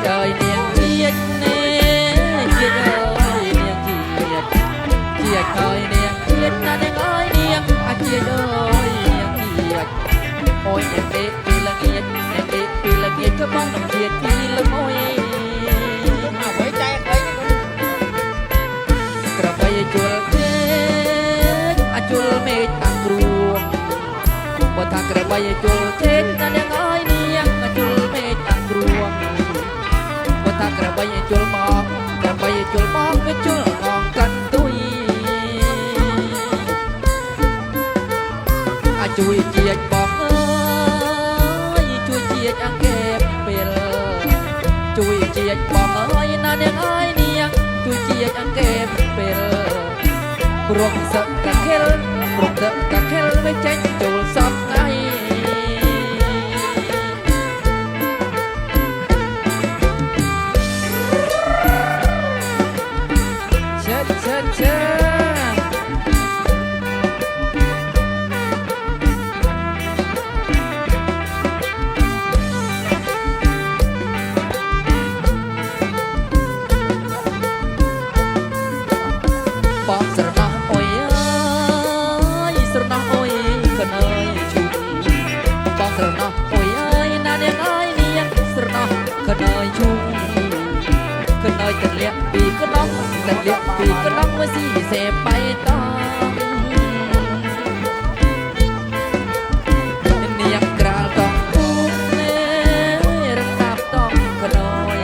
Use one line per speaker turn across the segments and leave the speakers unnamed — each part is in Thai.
เอ้ยเนียงเกียดเนียงเกียดเอ้ยเนียงเกียดเกียดเอ้ยเนียงเกียดนั่นเองเอ้ยเนียงอาเกียดเอ้ยเนียงเกียดโอ้ยเนียงเด็กปีละเกียดเนียงเด็กปีละเกียดก็บ้องน้ำเกียดปีละโอย
เอาไว้ใจเคย
กระไปจุลเด็กอาจุลเมตตังกรวงว่าทางกระไปจุลเด็กนั่นเองเอ้ยเนียงอาจุลเมตตังกรวงว่าทางกระไปจุลมองกระไปจุลมองไม่จุลมองกันตุยอาจุยเจียดบอกเอ้ยจุยเจียดอังเก็บเป็นจุยเจียดบอกเอ้ยนั่นเองเอ้ยเนียงจุยเจียดอังเก็บเป็นรวมสักกะเคลรวมสักกะเคลไม่เจ๊งจุลสับไงเชิญเชิญเชิญปองสระน้ำโอ้ยเอ้ยสระน้ำโอ้ยก็เนยชุบปองสระน้ำโอ้ยเอ้ยนาเนียงเอ้ยเนียงสระน้ำก็เนยชุบก็เนยกันเลี้ยปีก็น้องกันเลี้ยปีก็น้องว่าสิเสพไปต้องเนียงกราต้องปุ๊บเนยรักตาบต้องก็เนย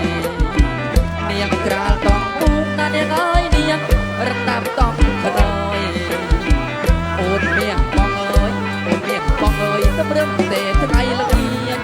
เนียงกราต้องปุ๊บนาเนียงเอ้ยเนียงรักตาบต้องก็เนยโอนเมียงปองเอ้ยโอนเมียงปองเอ้ยตะเริ่มเตะทั้งไอละเอียด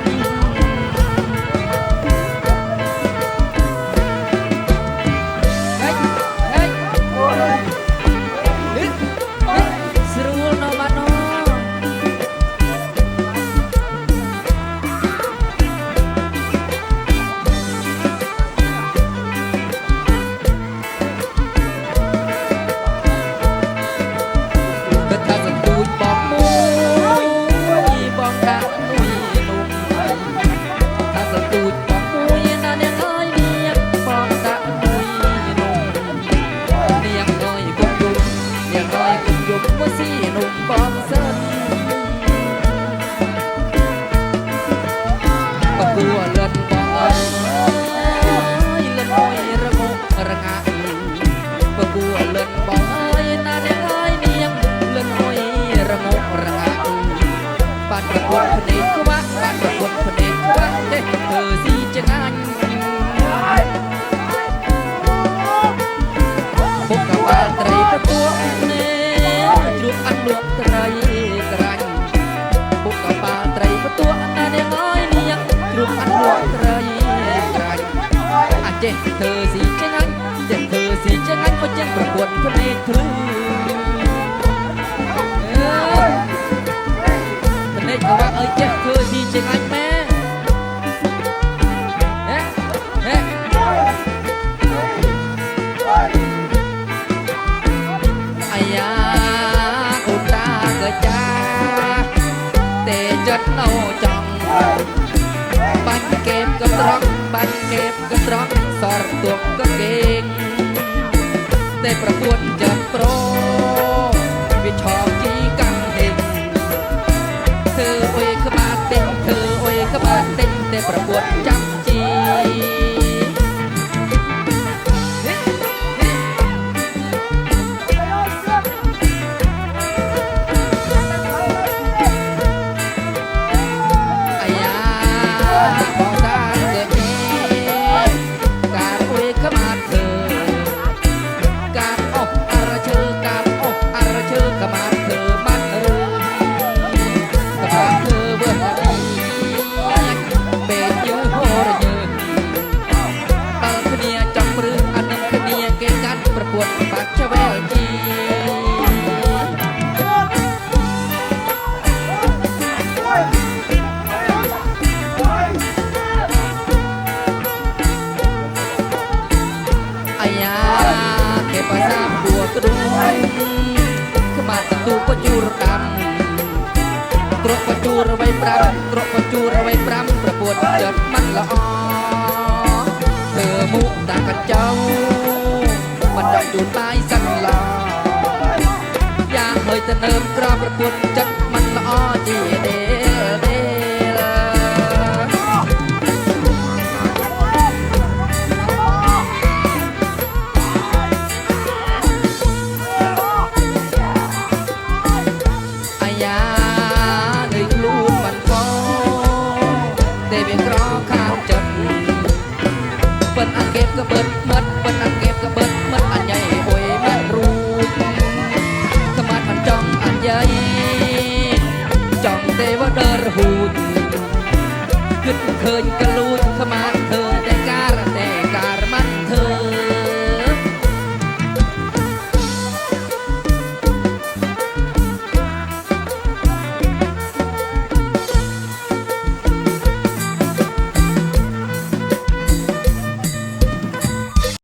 เธอสิจะงั้นเธอสิจะงั้นก็ยังประกวดคนเอกคลื่นคนเอกก็ว่าเอ้ยเธอสิจะงั้นแม่ไอ้ยาอุตาเกิดจ้าเตะจัดเอาจังบันเก็บกระตรอกบันเก็บกระตรอกสอดตัวก็เก่งแต่ประกวดจัดโปรวิชอบจีกังเฮงเธอโอ้ยขบาเต้นเธอโอ้ยขบาเต้นแต่ประกวดจับจีกรอกประจูรไว้ปรำประปวดเจิดมันละอ มุกดากันเจ้ามันได้ดูดไม้สันลาอยากเคยจะเนิมกราบประปุ่นจัดมันละอ้อจีเดเดอายาเลยกลูนมันฟอเดเบียกรอข้างจัดเปิ้นอันเก็บก็เบิดมัดเปิ้นอันเก็บก็เบิดมัดอันใหญ่โอยแม่รู้สมาร์ทมันจ้องอันใหญ่จ้องเทวดาหูดขึ้นเคยกระลูดสมาร์ทเธอ